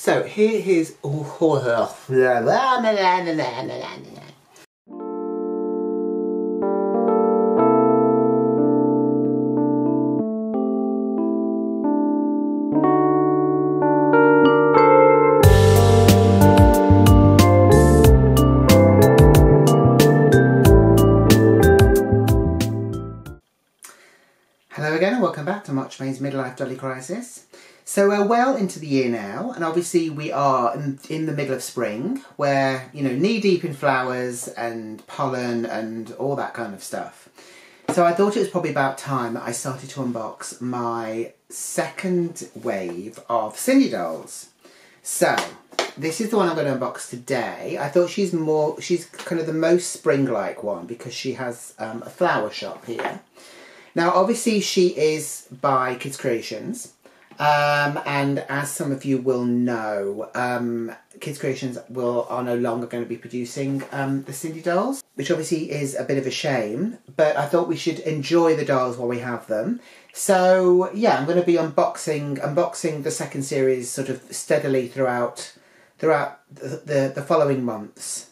So here is Hello again and welcome back to March May's Midlife Dolly Crisis. So we're well into the year now, and obviously we are in the middle of spring, where, you know, knee deep in flowers and pollen and all that kind of stuff. So I thought it was probably about time that I started to unbox my second wave of Sindy dolls. So this is the one I'm going to unbox today. I thought she's kind of the most spring-like one because she has a flower shop here. Now, obviously, she is by Kids Kreations, and as some of you will know, Kids Kreations are no longer going to be producing the Sindy dolls, which obviously is a bit of a shame, but I thought we should enjoy the dolls while we have them. So, yeah, I'm going to be unboxing the second series sort of steadily throughout the following months.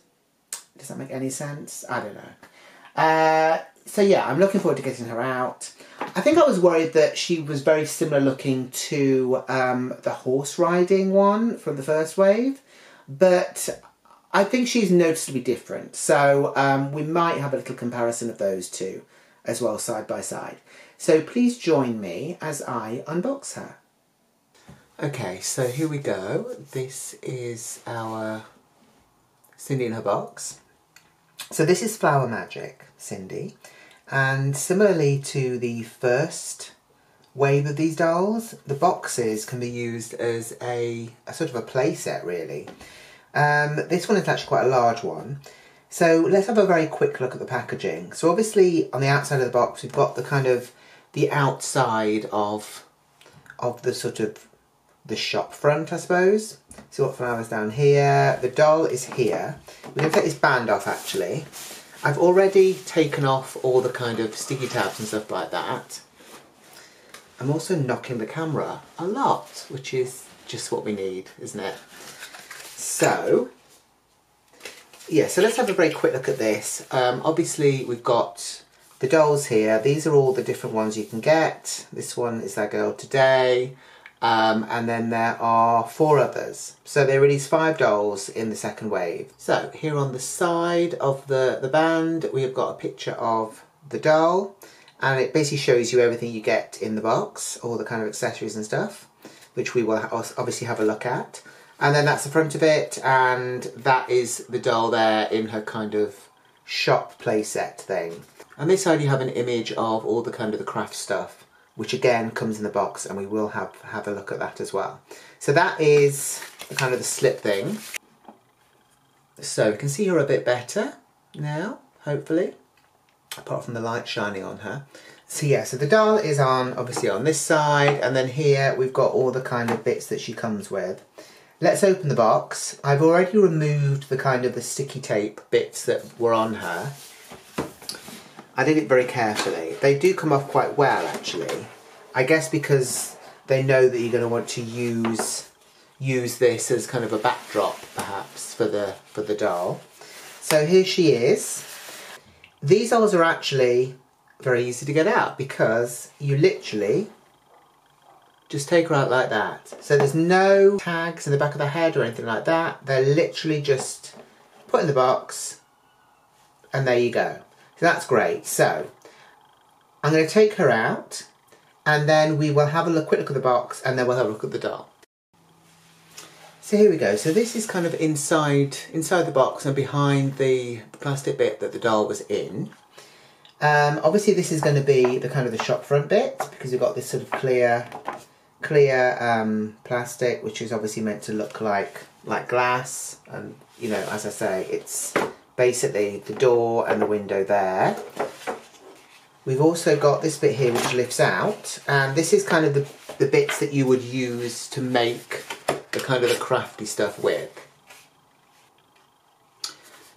Does that make any sense? I don't know. So yeah, I'm looking forward to getting her out. I think I was worried that she was very similar looking to the horse riding one from the first wave, but I think she's noticeably different. So we might have a little comparison of those two as well, side by side. So please join me as I unbox her. Okay, so here we go. This is our Sindy in her box. So this is Flower Magic Sindy, and similarly to the first wave of these dolls, the boxes can be used as a sort of a play set, really. This one is actually quite a large one. So let's have a very quick look at the packaging. So obviously on the outside of the box we've got the kind of the outside of the sort of the shop front, I suppose. So what flowers down here, the doll is here. We're going to take this band off actually. I've already taken off all the kind of sticky tabs and stuff like that. I'm also knocking the camera a lot, which is just what we need, isn't it? So, yeah, so let's have a very quick look at this. Obviously we've got the dolls here. These are all the different ones you can get. This one is our girl today. And then there are 4 others. So they released 5 dolls in the second wave. So here on the side of the band, we have got a picture of the doll, and it basically shows you everything you get in the box, all the kind of accessories and stuff, which we will obviously have a look at. And then that's the front of it, and that is the doll there in her kind of shop playset thing. And this side you have an image of all the kind of the craft stuff, which again comes in the box, and we will have a look at that as well. So that is the kind of the slip thing. So you can see her a bit better now, hopefully, apart from the light shining on her. So yeah, so the doll is obviously on this side, and then here we've got all the kind of bits that she comes with. Let's open the box. I've already removed the kind of the sticky tape bits that were on her. I did it very carefully. They do come off quite well, actually. I guess because they know that you're going to want to use this as kind of a backdrop, perhaps, for the doll. So here she is. These dolls are actually very easy to get out because you literally just take her out like that. So there's no tags in the back of the head or anything like that. They're literally just put in the box, and there you go. So that's great. So I'm going to take her out, and then we will have a quick look at the box, and then we'll have a look at the doll. So here we go. So this is kind of inside the box and behind the plastic bit that the doll was in. Obviously this is going to be the kind of the shop front bit, because you've got this sort of clear plastic, which is obviously meant to look like glass, and you know, as I say, it's basically the door and the window there. We've also got this bit here which lifts out, and this is kind of the bits that you would use to make the kind of the crafty stuff with.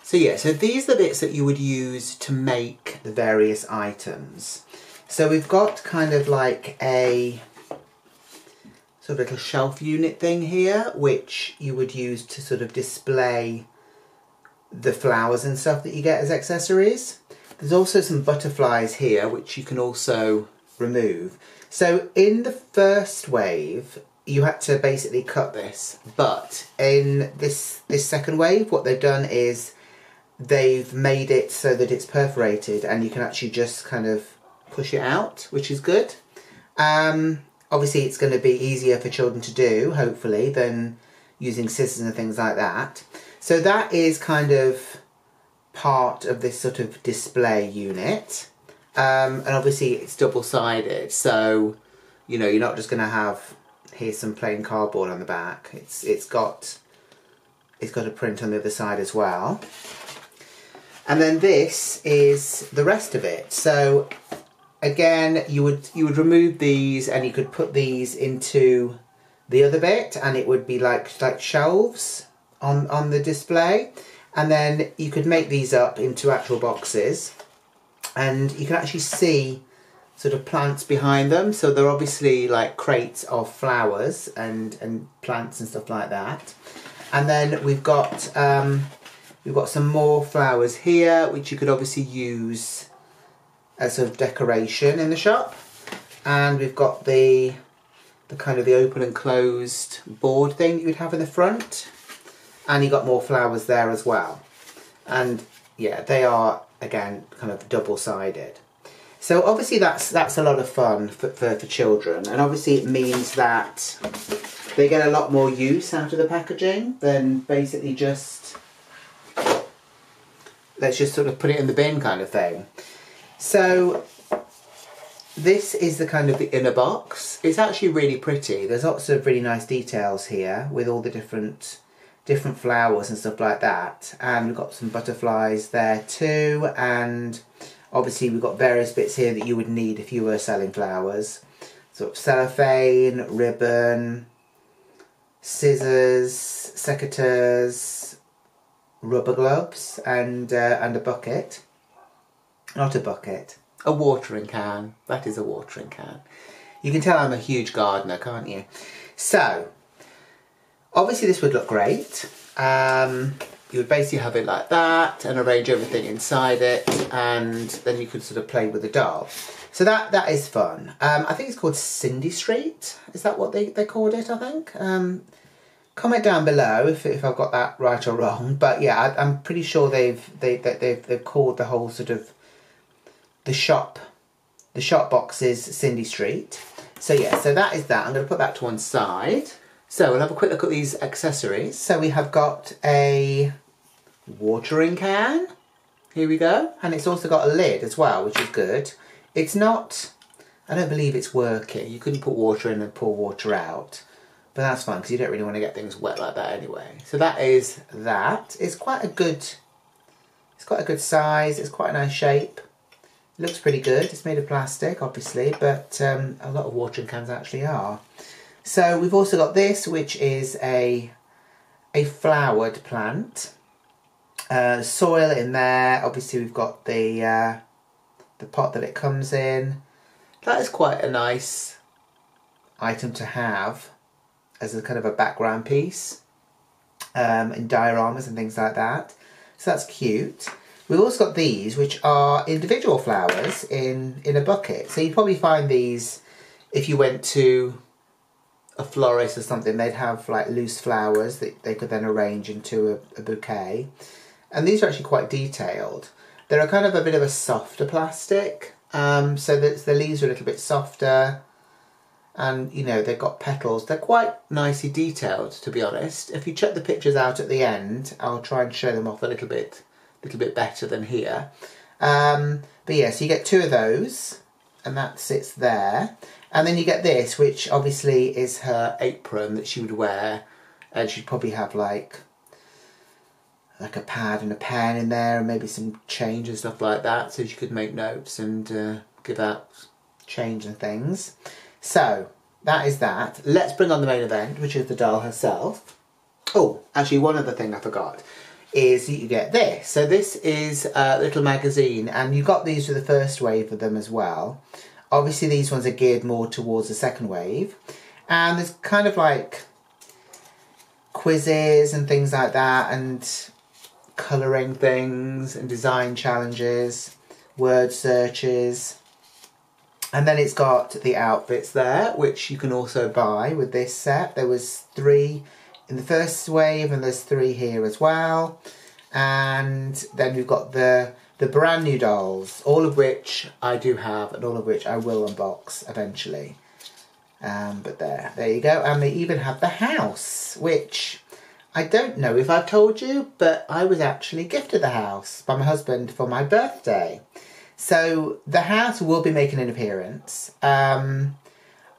So yeah, so these are the bits that you would use to make the various items. So we've got kind of like a sort of little shelf unit thing here, which you would use to sort of display the flowers and stuff that you get as accessories. There's also some butterflies here, which you can also remove. So in the first wave, you had to basically cut this, but in this second wave, what they've done is they've made it so that it's perforated and you can actually just kind of push it out, which is good. Obviously it's going to be easier for children to do, hopefully, than using scissors and things like that. So that is kind of part of this sort of display unit. And obviously it's double-sided, so you know, you're not just going to have, here's some plain cardboard on the back. It's got a print on the other side as well. And then this is the rest of it. So again, you would remove these and you could put these into the other bit and it would be like shelves on the display. And then you could make these up into actual boxes and you can actually see sort of plants behind them. So they're obviously like crates of flowers and plants and stuff like that. And then we've got some more flowers here, which you could obviously use as sort of decoration in the shop. And we've got the kind of the open and closed board thing that you would have in the front. And you've got more flowers there as well. And yeah, they are, again, kind of double-sided. So obviously that's a lot of fun for children. And obviously it means that they get a lot more use out of the packaging than basically just, let's just sort of put it in the bin kind of thing. So this is the kind of the inner box. It's actually really pretty. There's lots of really nice details here with all the different flowers and stuff like that. And we've got some butterflies there too. And obviously we've got various bits here that you would need if you were selling flowers. Sort of cellophane, ribbon, scissors, secateurs, rubber gloves, and a bucket. Not a bucket, a watering can. That is a watering can. You can tell I'm a huge gardener, can't you? So, obviously this would look great. You would basically have it like that and arrange everything inside it, and then you could sort of play with the doll. So that is fun. I think it's called Sindy Street. Is that what they called it, I think? Comment down below if I've got that right or wrong. But yeah, I'm pretty sure they've called the whole sort of the shop boxes Sindy Street. So yeah, so that is that. I'm going to put that to one side. So we'll have a quick look at these accessories. So we have got a watering can. Here we go. And it's also got a lid as well, which is good. It's not, I don't believe it's working. You couldn't put water in and pour water out. But that's fine because you don't really want to get things wet like that anyway. So that is that. It's quite a good size. It's quite a nice shape. It looks pretty good. It's made of plastic, obviously, but a lot of watering cans actually are. So we've also got this, which is a flowered plant. Soil in there. Obviously, we've got the pot that it comes in. That is quite a nice item to have as a kind of a background piece in dioramas and things like that. So that's cute. We've also got these, which are individual flowers in a bucket. So you'd probably find these if you went to a florist or something. They'd have like loose flowers that they could then arrange into a bouquet. And these are actually quite detailed. They're a kind of a bit of a softer plastic, so that the leaves are a little bit softer. And, you know, they've got petals. They're quite nicely detailed, to be honest. If you check the pictures out at the end, I'll try and show them off a little bit better than here. But yeah, so you get two of those, and that sits there. And then you get this, which obviously is her apron that she would wear. And she'd probably have like a pad and a pen in there, and maybe some change and stuff like that, so she could make notes and give out change and things. So, that is that. Let's bring on the main event, which is the doll herself. Oh, actually one other thing I forgot is you get this. So this is a little magazine, and you got these for the first wave of them as well. Obviously these ones are geared more towards the second wave. And there's kind of like quizzes and things like that, and colouring things and design challenges, word searches. And then it's got the outfits there, which you can also buy with this set. There was 3 in the first wave and there's 3 here as well. And then we've got the brand new dolls, all of which I do have and all of which I will unbox eventually. But there you go. And they even have the house, which I don't know if I've told you, but I was actually gifted the house by my husband for my birthday. So the house will be making an appearance. I'm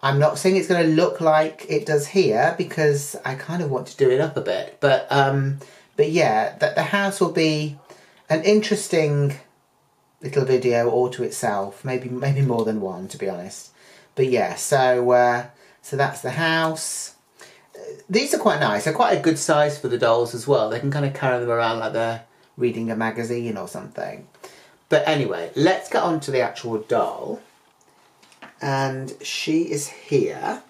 not saying it's going to look like it does here because I kind of want to do it up a bit. But yeah, the house will be an interesting little video all to itself. Maybe more than one, to be honest. But yeah, so that's the house. These are quite nice. They're quite a good size for the dolls as well. They can kind of carry them around like they're reading a magazine or something. But anyway, let's get on to the actual doll. And she is here.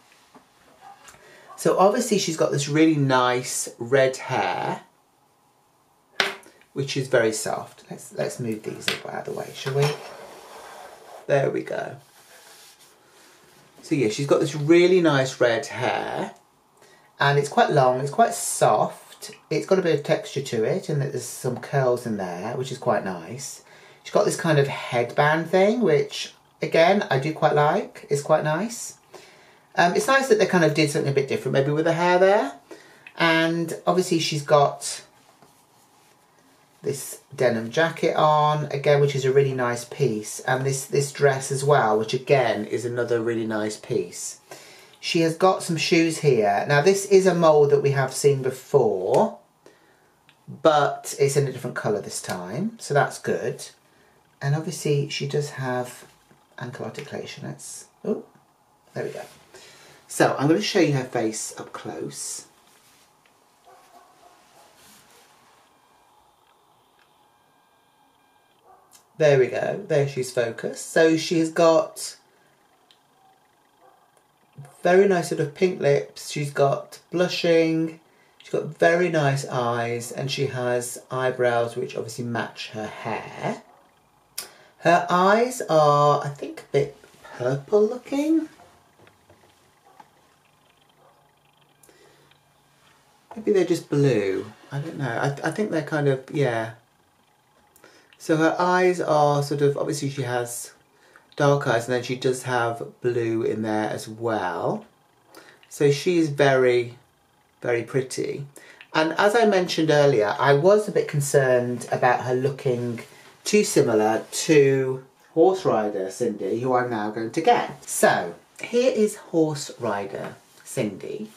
So obviously she's got this really nice red hair, which is very soft. Let's move these out of the way, shall we? There we go. So yeah, she's got this really nice red hair. And it's quite long, it's quite soft. It's got a bit of texture to it, and there's some curls in there, which is quite nice. She's got this kind of headband thing, which, again, I do quite like. It's quite nice. It's nice that they kind of did something a bit different, maybe with the hair there. And obviously she's got this denim jacket on, again, which is a really nice piece. And this dress as well, which again is another really nice piece. She has got some shoes here. Now this is a mould that we have seen before, but it's in a different colour this time, so that's good. And obviously she does have ankle articulation. Oh, there we go. So I'm going to show you her face up close. There we go. There she's focused. So she has got very nice sort of pink lips. She's got blushing. She's got very nice eyes, and she has eyebrows which obviously match her hair. Her eyes are, I think, a bit purple looking. Maybe they're just blue. I don't know. I think they're kind of, yeah. So her eyes are sort of, obviously she has dark eyes, and then she does have blue in there as well. So she's very, very pretty. And as I mentioned earlier, I was a bit concerned about her looking too similar to Horse Rider Sindy, who I'm now going to get. So here is Horse Rider Sindy.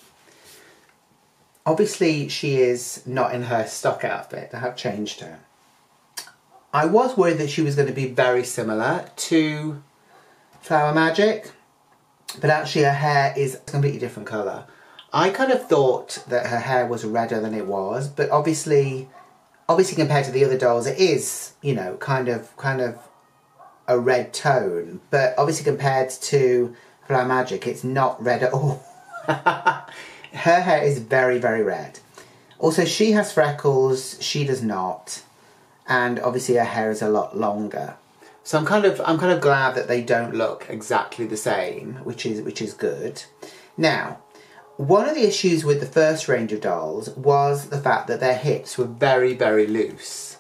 Obviously she is not in her stock outfit. I have changed her. I was worried that she was going to be very similar to Flower Magic, but actually her hair is a completely different colour. I kind of thought that her hair was redder than it was, but obviously compared to the other dolls it is, you know, kind of a red tone, but obviously compared to Flower Magic it's not red at all. Her hair is very, very red. Also she has freckles, she does not, and obviously her hair is a lot longer. So I'm kind of glad that they don't look exactly the same, which is good. Now, one of the issues with the first range of dolls was the fact that their hips were very, very loose.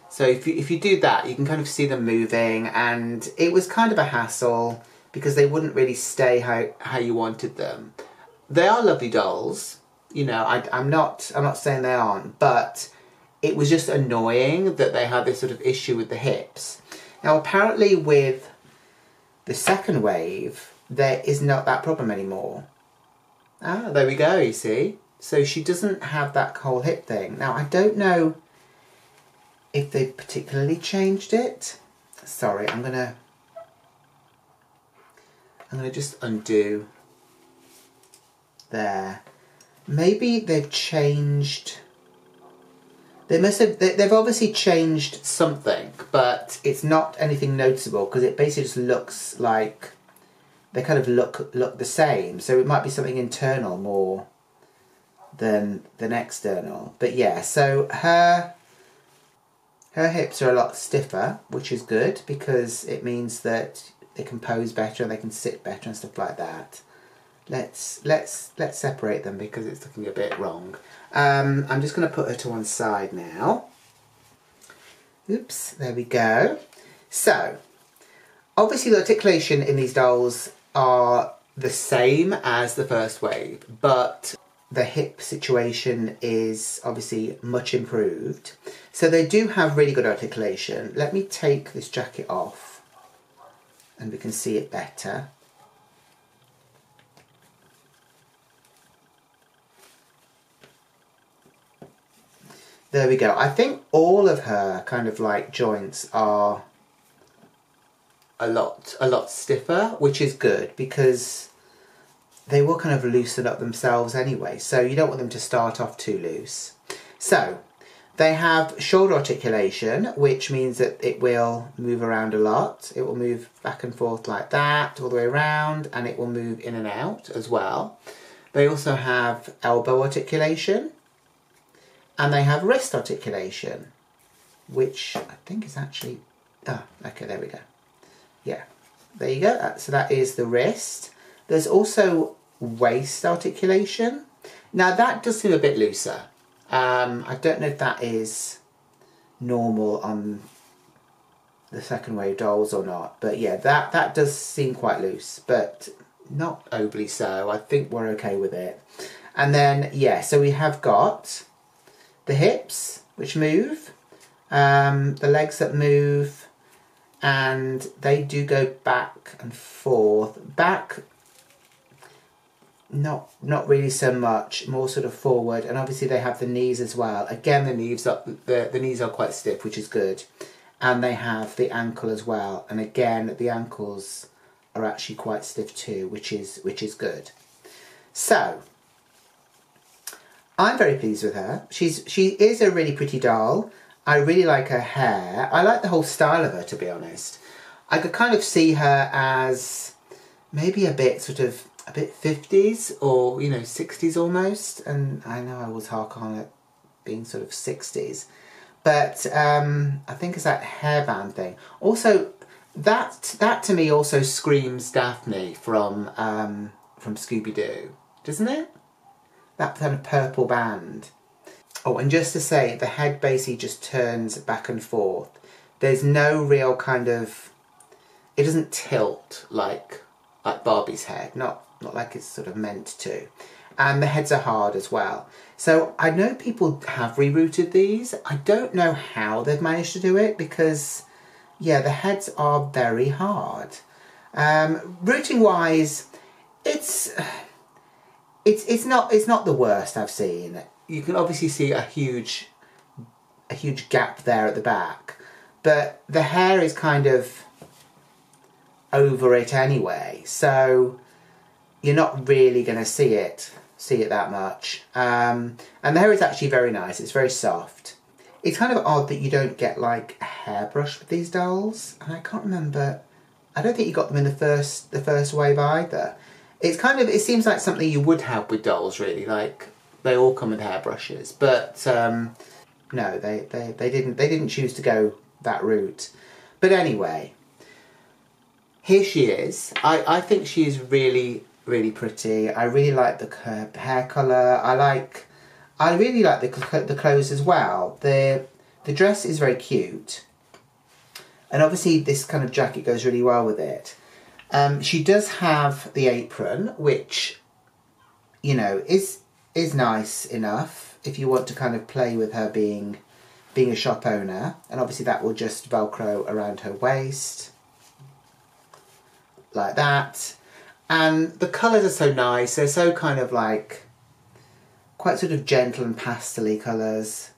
So if you do that, you can kind of see them moving, and it was kind of a hassle because they wouldn't really stay how you wanted them. They are lovely dolls, you know, I'm not saying they aren't, but it was just annoying that they had this sort of issue with the hips. Now apparently with the second wave, there is not that problem anymore. Ah, there we go, you see. So she doesn't have that whole hip thing. Now I don't know if they particularly changed it. Sorry, I'm gonna just undo there. Maybe they've changed. They've obviously changed something, but it's not anything noticeable because it basically just looks like they kind of look the same. So it might be something internal more than external. But yeah, so her hips are a lot stiffer, which is good because it means that they can pose better and they can sit better and stuff like that. Let's separate them because it's looking a bit wrong. I'm just going to put her to one side now. Oops, there we go. So, obviously the articulation in these dolls are the same as the first wave, but the hip situation is obviously much improved. So they do have really good articulation. Let me take this jacket off and we can see it better. There we go. I think all of her kind of like joints are a lot stiffer, which is good because they will kind of loosen up themselves anyway. So you don't want them to start off too loose. So they have shoulder articulation, which means that it will move around a lot. It will move back and forth like that, all the way around, and it will move in and out as well. They also have elbow articulation. And they have wrist articulation, which I think is actually... Ah, okay, there we go. Yeah, there you go. So that is the wrist. There's also waist articulation. Now that does seem a bit looser. I don't know if that is normal on the second wave dolls or not. But yeah, that does seem quite loose, but not overly so. I think we're okay with it. And then, yeah, so we have got the hips, which move, the legs that move, and they do go back and forth. Back, not really so much, more sort of forward, and obviously they have the knees as well. Again, the knees are quite stiff, which is good, and they have the ankle as well. And again, the ankles are actually quite stiff too, which is good. So I'm very pleased with her. She is a really pretty doll. I really like her hair. I like the whole style of her, to be honest. I could kind of see her as maybe a bit 50s or, you know, 60s almost. And I know I always hark on it being sort of 60s. But I think it's that hairband thing. Also, that to me also screams Daphne from Scooby-Doo, doesn't it? That kind of purple band. Oh, and just to say, the head basically just turns back and forth. There's no real kind of... It doesn't tilt like Barbie's head. Not like it's sort of meant to. And the heads are hard as well. So I know people have rerouted these. I don't know how they've managed to do it because, yeah, the heads are very hard. Routing wise, it's not the worst I've seen. You can obviously see a huge gap there at the back, but the hair is kind of over it anyway, so you're not really going to see it that much. And the hair is actually very nice. It's very soft. It's kind of odd that you don't get like a hairbrush with these dolls, and I can't remember. I don't think you got them in the first wave either. It seems like something you would have with dolls, really. Like they all come with hairbrushes, but no, they didn't choose to go that route. But anyway, here she is. I think she is really, really pretty. I really like the hair colour. I really like the clothes as well. The dress is very cute, and obviously this kind of jacket goes really well with it. She does have the apron, which, you know, is nice enough if you want to kind of play with her being a shop owner. And obviously that will just Velcro around her waist, like that. And the colours are so nice. They're so kind of like, quite sort of gentle and pastel-y colours,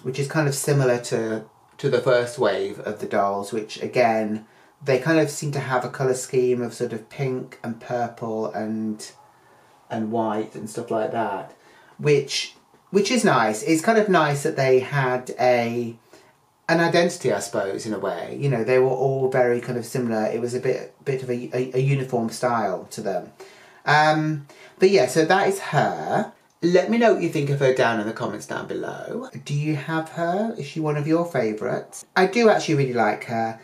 which is kind of similar to the first wave of the dolls, which again, they kind of seem to have a colour scheme of sort of pink and purple and white and stuff like that, which is nice. It's kind of nice that they had a an identity, I suppose, in a way. You know, they were all very kind of similar. It was a bit of a uniform style to them. But yeah, so that is her. Let me know what you think of her down in the comments down below. Do you have her? Is she one of your favourites? I do actually really like her.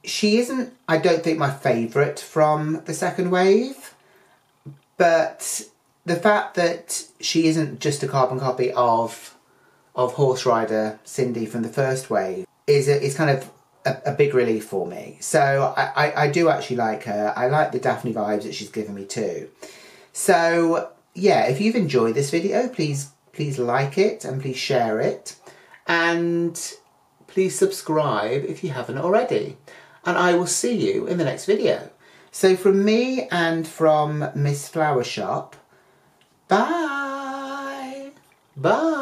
She isn't, I don't think, my favourite from the second wave, but the fact that she isn't just a carbon copy of Horse Rider Sindy from the first wave is kind of a big relief for me. So I do actually like her. I like the Daphne vibes that she's given me too. So yeah, if you've enjoyed this video, please like it and please share it. And please subscribe if you haven't already. And I will see you in the next video. So from me and from Miss Flower Shop, bye! Bye!